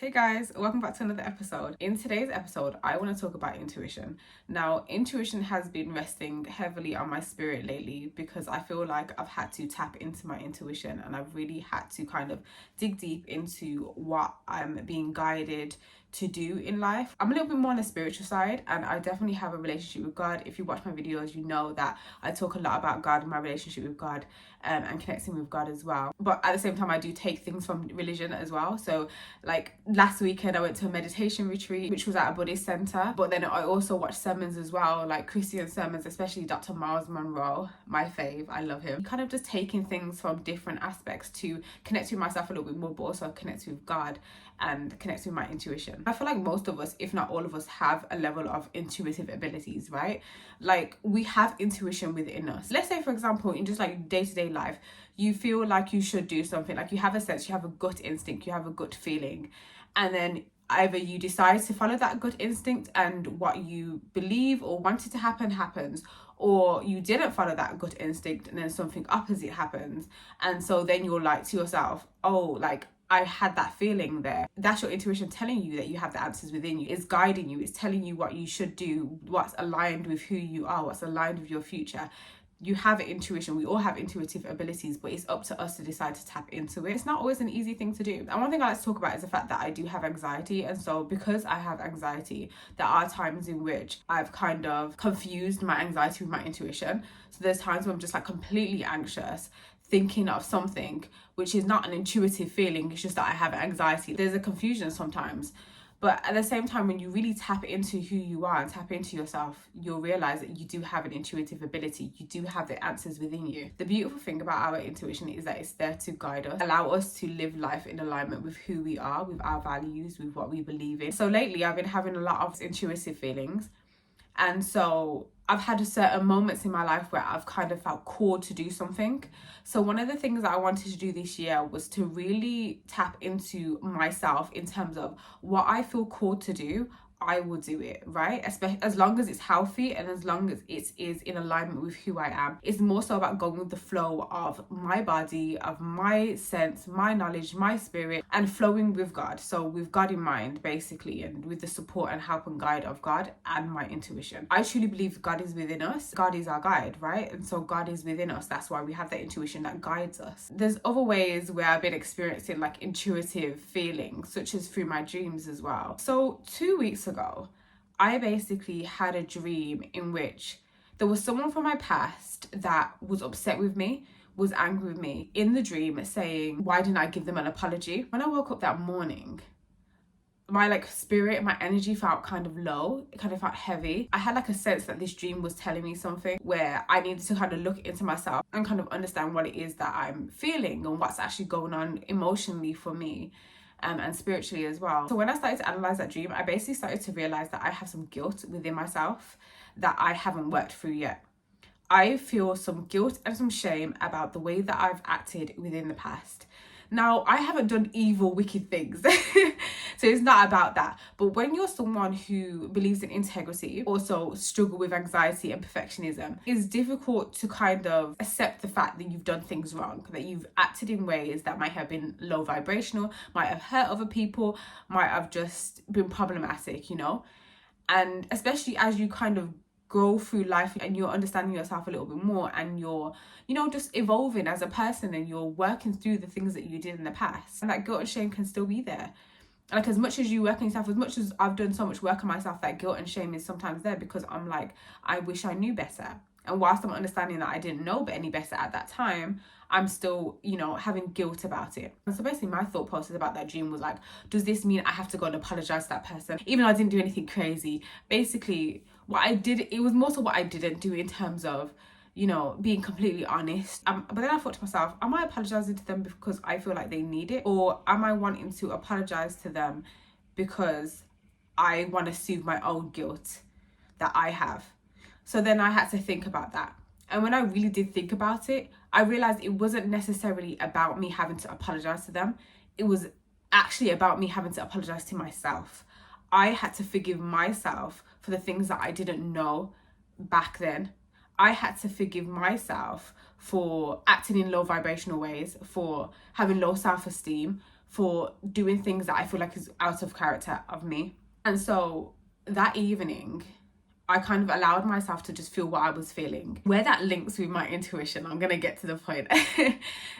Hey guys, welcome back to another episode. In today's episode, I want to talk about intuition. Now, intuition has been resting heavily on my spirit lately because I feel like I've had to tap into my intuition and I've really had to kind of dig deep into what I'm being guided to do in life. I'm a little bit more on the spiritual side and I definitely have a relationship with God. If you watch my videos, you know that I talk a lot about God and my relationship with God and connecting with God as well. But at the same time, I do take things from religion as well. So like last weekend, I went to a meditation retreat, which was at a Buddhist center. But then I also watched sermons as well, like Christian sermons, especially Dr. Miles Monroe, my fave. I love him. Kind of just taking things from different aspects to connect with myself a little bit more, but also connect with God and connect with my intuition. I feel like most of us, if not all of us, have a level of intuitive abilities, right? Like we have intuition within us. Let's say, for example, in just like day-to-day life, you feel like you should do something, like you have a sense, you have a gut instinct, you have a gut feeling, and then either you decide to follow that gut instinct and what you believe or wanted to happen happens, or you didn't follow that gut instinct and then something opposite happens, and so then you're like to yourself, oh, like I had that feeling there. That's your intuition telling you that you have the answers within you. It's guiding you. It's telling you what you should do, what's aligned with who you are, what's aligned with your future. You have intuition. We all have intuitive abilities, but it's up to us to decide to tap into it. It's not always an easy thing to do. And one thing I like to talk about is the fact that I do have anxiety. And so because I have anxiety, there are times in which I've kind of confused my anxiety with my intuition. So there's times when I'm just like completely anxious, thinking of something which is not an intuitive feeling, it's just that I have anxiety. There's a confusion sometimes. But at the same time, when you really tap into who you are and tap into yourself, you'll realize that you do have an intuitive ability. You do have the answers within you. The beautiful thing about our intuition is that it's there to guide us, allow us to live life in alignment with who we are, with our values, with what we believe in. So lately, I've been having a lot of intuitive feelings. And so I've had certain moments in my life where I've kind of felt called to do something. So one of the things that I wanted to do this year was to really tap into myself in terms of what I feel called to do. I will do it, right? Especially as long as it's healthy and as long as it is in alignment with who I am. It's more so about going with the flow of my body, of my sense, my knowledge, my spirit, and flowing with God. So with God in mind, basically, and with the support and help and guide of God and my intuition. I truly believe God is within us. God is our guide, right? And so God is within us. That's why we have that intuition that guides us. There's other ways where I've been experiencing like intuitive feelings, such as through my dreams as well. So 2 weeks ago, I basically had a dream in which there was someone from my past that was upset with me, was angry with me in the dream, saying, why didn't I give them an apology? When I woke up that morning, my like spirit, my energy felt kind of low. It kind of felt heavy. I had like a sense that this dream was telling me something where I needed to kind of look into myself and kind of understand what it is that I'm feeling and what's actually going on emotionally for me. And spiritually as well. So when I started to analyze that dream, I basically started to realize that I have some guilt within myself that I haven't worked through yet. I feel some guilt and some shame about the way that I've acted within the past. Now, I haven't done evil, wicked things, so it's not about that. But when you're someone who believes in integrity, also struggle with anxiety and perfectionism, it's difficult to kind of accept the fact that you've done things wrong, that you've acted in ways that might have been low vibrational, might have hurt other people, might have just been problematic, you know? And especially as you kind of go through life and you're understanding yourself a little bit more and you're, you know, just evolving as a person and you're working through the things that you did in the past. And that guilt and shame can still be there. Like as much as you work on yourself, as much as I've done so much work on myself, that guilt and shame is sometimes there because I'm like, I wish I knew better. And whilst I'm understanding that I didn't know any better at that time, I'm still, you know, having guilt about it. And so basically my thought process about that dream was like, does this mean I have to go and apologize to that person? Even though I didn't do anything crazy. Basically, what I did, it was more so what I didn't do in terms of, you know, being completely honest. But then I thought to myself, am I apologizing to them because I feel like they need it? Or am I wanting to apologize to them because I want to soothe my own guilt that I have? So then I had to think about that. And when I really did think about it, I realized it wasn't necessarily about me having to apologize to them. It was actually about me having to apologize to myself. I had to forgive myself for the things that I didn't know back then. I had to forgive myself for acting in low vibrational ways, for having low self-esteem, for doing things that I feel like is out of character of me. And so that evening, I kind of allowed myself to just feel what I was feeling. Where that links with my intuition, I'm going to get to the point,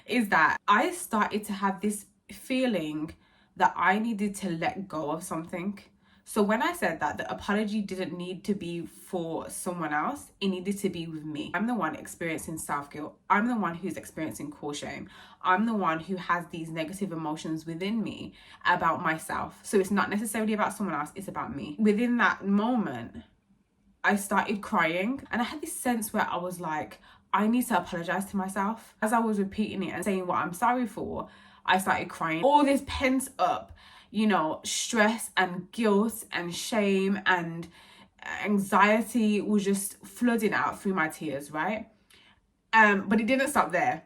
is that I started to have this feeling that I needed to let go of something. So when I said that, the apology didn't need to be for someone else, it needed to be with me. I'm the one experiencing self-guilt. I'm the one who's experiencing core shame. I'm the one who has these negative emotions within me about myself. So it's not necessarily about someone else, it's about me. Within that moment, I started crying, and I had this sense where I was like, I need to apologize to myself. As I was repeating it and saying what I'm sorry for, I started crying. All this pent up, stress and guilt and shame and anxiety was just flooding out through my tears, right? But it didn't stop there.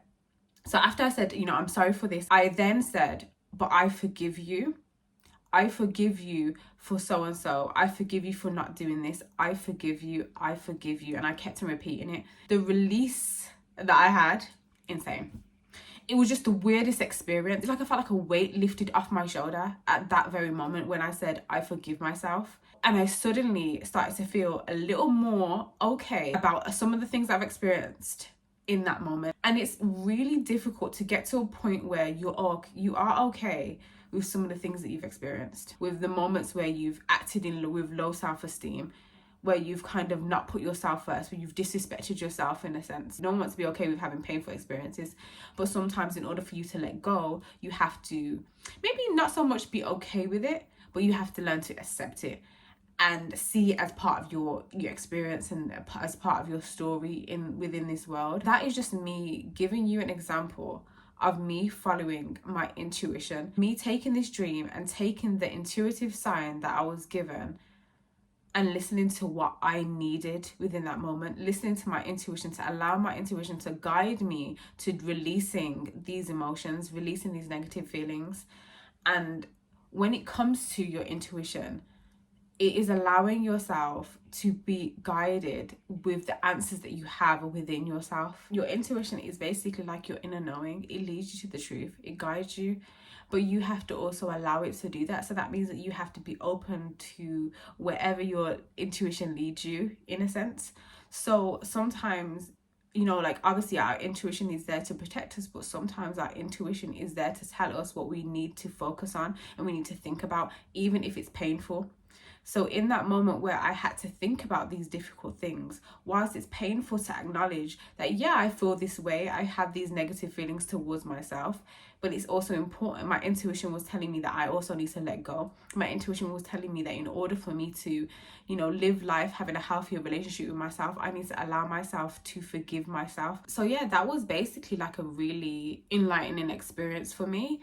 So after I said, I'm sorry for this, I then said, but I forgive you. I forgive you for so-and-so. I forgive you for not doing this. I forgive you. I forgive you. And I kept on repeating it. The release that I had, insane. It was just the weirdest experience. It's like I felt like a weight lifted off my shoulder at that very moment when I said, I forgive myself. And I suddenly started to feel a little more okay about some of the things I've experienced in that moment. And it's really difficult to get to a point where you are okay with some of the things that you've experienced, with the moments where you've acted with low self-esteem, where you've kind of not put yourself first, where you've disrespected yourself in a sense. No one wants to be okay with having painful experiences, but sometimes in order for you to let go, you have to maybe not so much be okay with it, but you have to learn to accept it and see it as part of your experience and as part of your story within this world. That is just me giving you an example of me following my intuition, me taking this dream and taking the intuitive sign that I was given and listening to what I needed within that moment, listening to my intuition, to allow my intuition to guide me to releasing these emotions, releasing these negative feelings. And when it comes to your intuition, it is allowing yourself to be guided with the answers that you have within yourself. Your intuition is basically like your inner knowing. It leads you to the truth. It guides you. But you have to also allow it to do that. So that means that you have to be open to wherever your intuition leads you, in a sense. So sometimes, obviously our intuition is there to protect us, but sometimes our intuition is there to tell us what we need to focus on and we need to think about, even if it's painful. So in that moment where I had to think about these difficult things, whilst it's painful to acknowledge that, yeah, I feel this way, I have these negative feelings towards myself, but it's also important. My intuition was telling me that I also need to let go. My intuition was telling me that in order for me to, live life having a healthier relationship with myself, I need to allow myself to forgive myself. So yeah, that was basically like a really enlightening experience for me.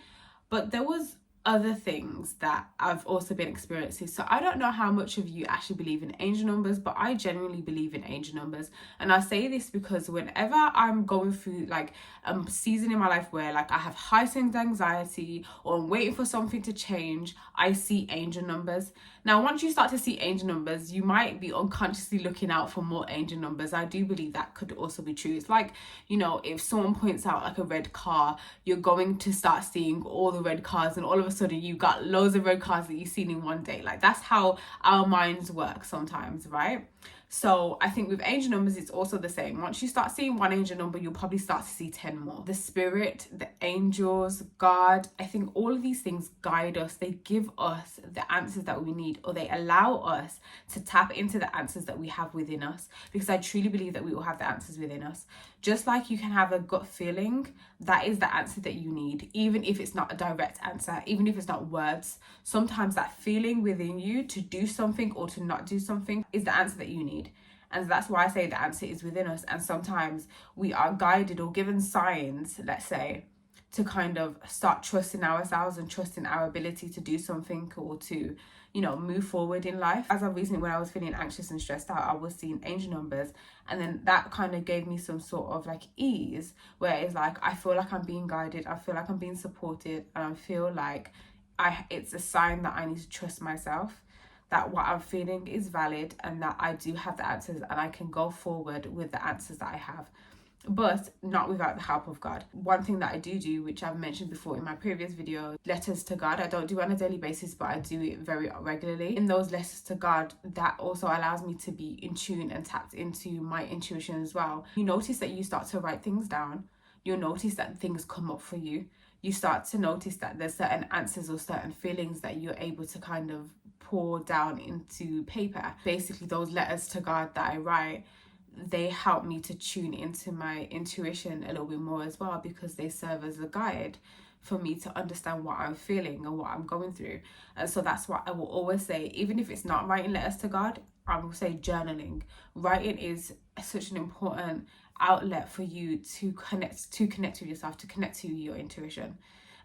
But there was other things that I've also been experiencing. So I don't know how much of you actually believe in angel numbers, but I genuinely believe in angel numbers. And I say this because whenever I'm going through like a season in my life where like I have heightened anxiety or I'm waiting for something to change, I see angel numbers. Now, once you start to see angel numbers, you might be unconsciously looking out for more angel numbers. I do believe that could also be true. It's like, if someone points out like a red car, you're going to start seeing all the red cars, and all of a sudden you got loads of red cars that you've seen in one day. Like, that's how our minds work sometimes, right? So I think with angel numbers, it's also the same. Once you start seeing one angel number, you'll probably start to see 10 more. The spirit, the angels, God, I think all of these things guide us. They give us the answers that we need, or they allow us to tap into the answers that we have within us, because I truly believe that we all have the answers within us. Just like you can have a gut feeling, that is the answer that you need, even if it's not a direct answer, even if it's not words. Sometimes that feeling within you to do something or to not do something is the answer that you need. And that's why I say the answer is within us. And sometimes we are guided or given signs, let's say, to kind of start trusting ourselves and trusting our ability to do something or to, move forward in life. As of recently, when I was feeling anxious and stressed out, I was seeing angel numbers. And then that kind of gave me some sort of like ease, where it's like, I feel like I'm being guided. I feel like I'm being supported. And I feel like it's a sign that I need to trust myself, that what I'm feeling is valid and that I do have the answers and I can go forward with the answers that I have. but not without the help of God. One thing that I do, which I've mentioned before in my previous video, letters to God. I don't do it on a daily basis, but I do it very regularly. In those letters to God, that also allows me to be in tune and tapped into my intuition as well. You notice that you start to write things down. You'll notice that things come up for you. You start to notice that there's certain answers or certain feelings that you're able to kind of pour down into paper. Basically, those letters to God that I write, they help me to tune into my intuition a little bit more as well, because they serve as a guide for me to understand what I'm feeling and what I'm going through. And so that's what I will always say, even if it's not writing letters to God, I will say journaling. Writing is such an important outlet for you to connect with yourself, to connect to your intuition,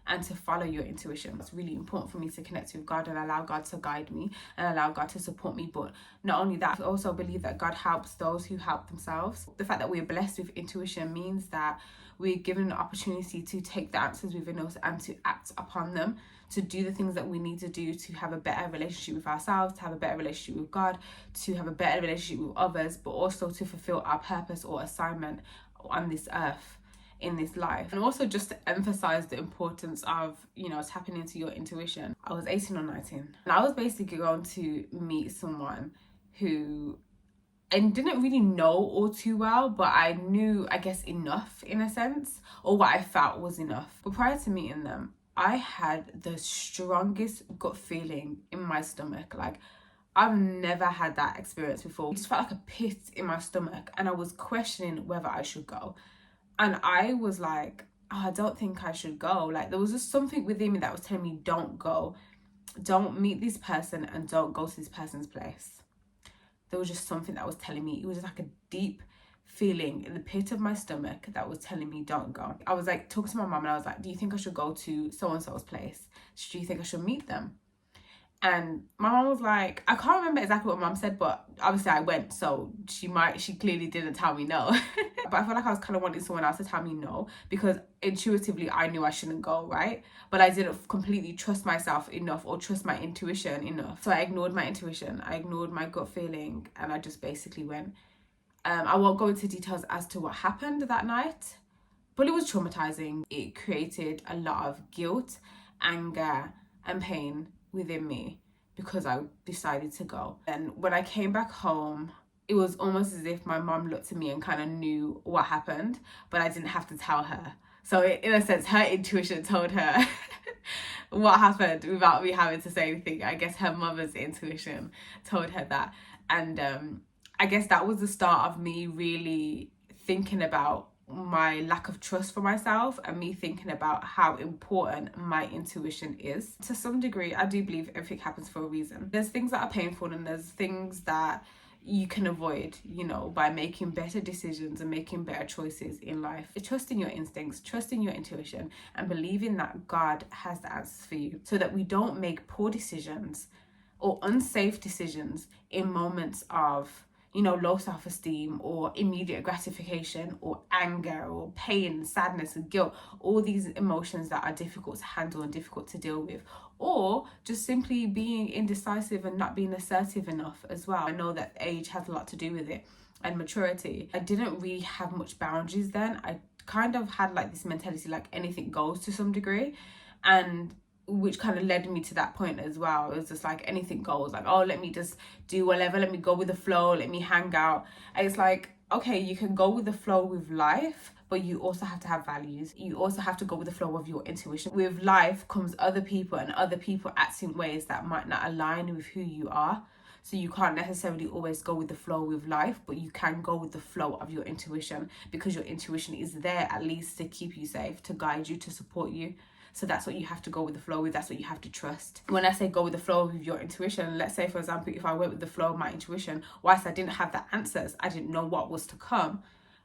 and to follow your intuition. It's really important for me to connect with God and allow God to guide me and allow God to support me. But not only that, I also believe that God helps those who help themselves. The fact that we're blessed with intuition means that we're given an opportunity to take the answers within us and to act upon them, to do the things that we need to do to have a better relationship with ourselves, to have a better relationship with God, to have a better relationship with others, but also to fulfill our purpose or assignment on this earth, in this life. And also just to emphasize the importance of, tapping into your intuition. I was 18 or 19 and I was basically going to meet someone who I didn't really know all too well, but I knew, I guess, enough in a sense, or what I felt was enough. But prior to meeting them, I had the strongest gut feeling in my stomach. Like, I've never had that experience before. It just felt like a pit in my stomach, and I was questioning whether I should go. And I was like, I don't think I should go. Like, there was just something within me that was telling me, don't go. Don't meet this person and don't go to this person's place. There was just something that was telling me. It was just like a deep feeling in the pit of my stomach that was telling me, don't go. I was like talking to my mum and I was like, do you think I should go to so-and-so's place? Do you think I should meet them? And my mom was like, I can't remember exactly what mom said, but obviously I went, so she clearly didn't tell me no. But I felt like I was kind of wanting someone else to tell me no, because intuitively I knew I shouldn't go, right? But I didn't completely trust myself enough or trust my intuition enough. So I ignored my intuition, I ignored my gut feeling, and I just basically went. I won't go into details as to what happened that night, but it was traumatizing. It created a lot of guilt, anger, and pain within me because I decided to go. And when I came back home, it was almost as if my mom looked at me and kind of knew what happened, but I didn't have to tell her. So in a sense, her intuition told her what happened without me having to say anything. I guess her mother's intuition told her that. And I guess that was the start of me really thinking about my lack of trust for myself and me thinking about how important my intuition is. To some degree, I do believe everything happens for a reason. There's things that are painful and there's things that you can avoid, by making better decisions and making better choices in life. Trusting your instincts, trusting your intuition, and believing that God has the answers for you, so that we don't make poor decisions or unsafe decisions in moments of low self-esteem or immediate gratification or anger or pain, sadness and guilt, all these emotions that are difficult to handle and difficult to deal with, or just simply being indecisive and not being assertive enough as well. I know that age has a lot to do with it and maturity. I didn't really have much boundaries then. I kind of had like this mentality like anything goes to some degree, and which kind of led me to that point as well. It was just like anything goes, like, oh, let me just do whatever, let me go with the flow, let me hang out. And it's like, okay, you can go with the flow with life, but you also have to have values. You also have to go with the flow of your intuition. With life comes other people, and other people act in ways that might not align with who you are. So you can't necessarily always go with the flow with life, but you can go with the flow of your intuition, because your intuition is there at least to keep you safe, to guide you, to support you. So that's what you have to go with the flow with. That's what you have to trust. When I say go with the flow with your intuition, let's say, for example, if I went with the flow of my intuition, whilst I didn't have the answers, I didn't know what was to come.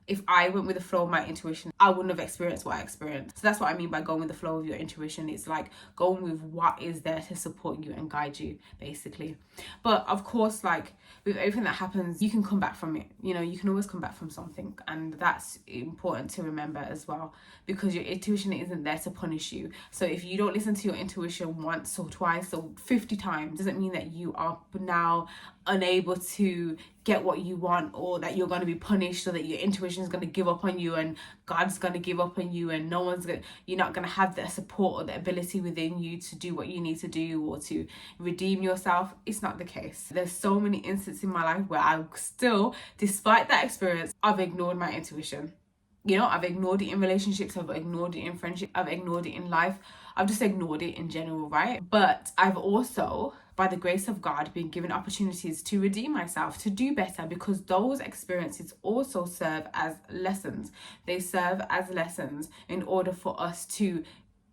If I went with the flow of my intuition, I wouldn't have experienced what I experienced. So that's what I mean by going with the flow of your intuition. It's like going with what is there to support you and guide you, basically. But of course, like with everything that happens, you can come back from it. You can always come back from something. And that's important to remember as well, because your intuition isn't there to punish you. So if you don't listen to your intuition once or twice or 50 times, doesn't mean that you are now unable to get what you want, or that you're going to be punished, or that your intuition is going to give up on you and God's going to give up on you and you're not going to have the support or the ability within you to do what you need to do or to redeem yourself. It's not the case. There's so many instances in my life where I still, despite that experience, I've ignored my intuition. You know, I've ignored it in relationships, I've ignored it in friendship, I've ignored it in life, I've just ignored it in general, right? But I've also, by the grace of God, been given opportunities to redeem myself, to do better, because those experiences also serve as lessons. They serve as lessons in order for us to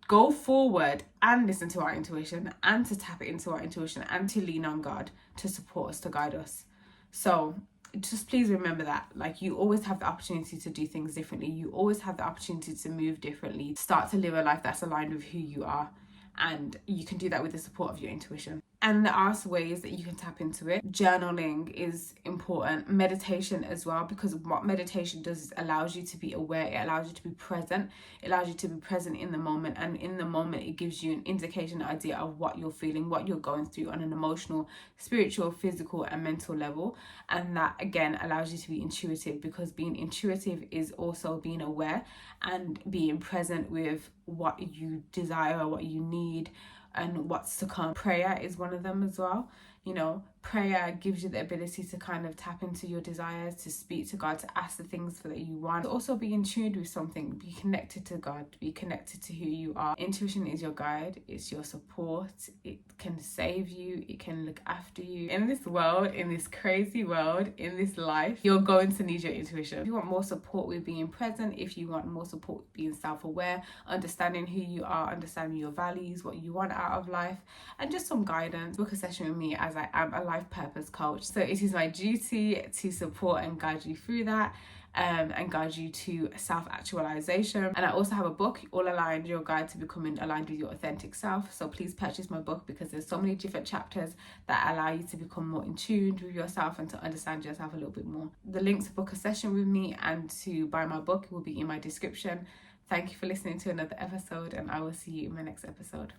go forward and listen to our intuition, and to tap into our intuition, and to lean on God to support us, to guide us. So just please remember that, like, you always have the opportunity to do things differently. You always have the opportunity to move differently, start to live a life that's aligned with who you are. And you can do that with the support of your intuition. And there are ways that you can tap into it. Journaling is important. Meditation as well, because what meditation does is allows you to be aware. It allows you to be present. It allows you to be present in the moment. And in the moment, it gives you an indication, an idea of what you're feeling, what you're going through on an emotional, spiritual, physical, and mental level. And that, again, allows you to be intuitive, because being intuitive is also being aware and being present with what you desire, what you need, and what's to come. Prayer is one of them as well. You know, prayer gives you the ability to kind of tap into your desires, to speak to God, to ask the things that you want. Also be in tune with something, be connected to God, be connected to who you are. Intuition is your guide, it's your support, it can save you, it can look after you. In this world, in this crazy world, in this life, you're going to need your intuition. If you want more support with being present, if you want more support with being self-aware, understanding who you are, understanding your values, what you want out of life, and just some guidance, book a session with me, as I am a life purpose coach. So it is my duty to support and guide you through that, and guide you to self-actualization. And I also have a book, All Aligned, Your Guide to Becoming Aligned with Your Authentic Self. So please purchase my book, because there's so many different chapters that allow you to become more in tune with yourself and to understand yourself a little bit more. The link to book a session with me and to buy my book will be in my description. Thank you for listening to another episode, and I will see you in my next episode.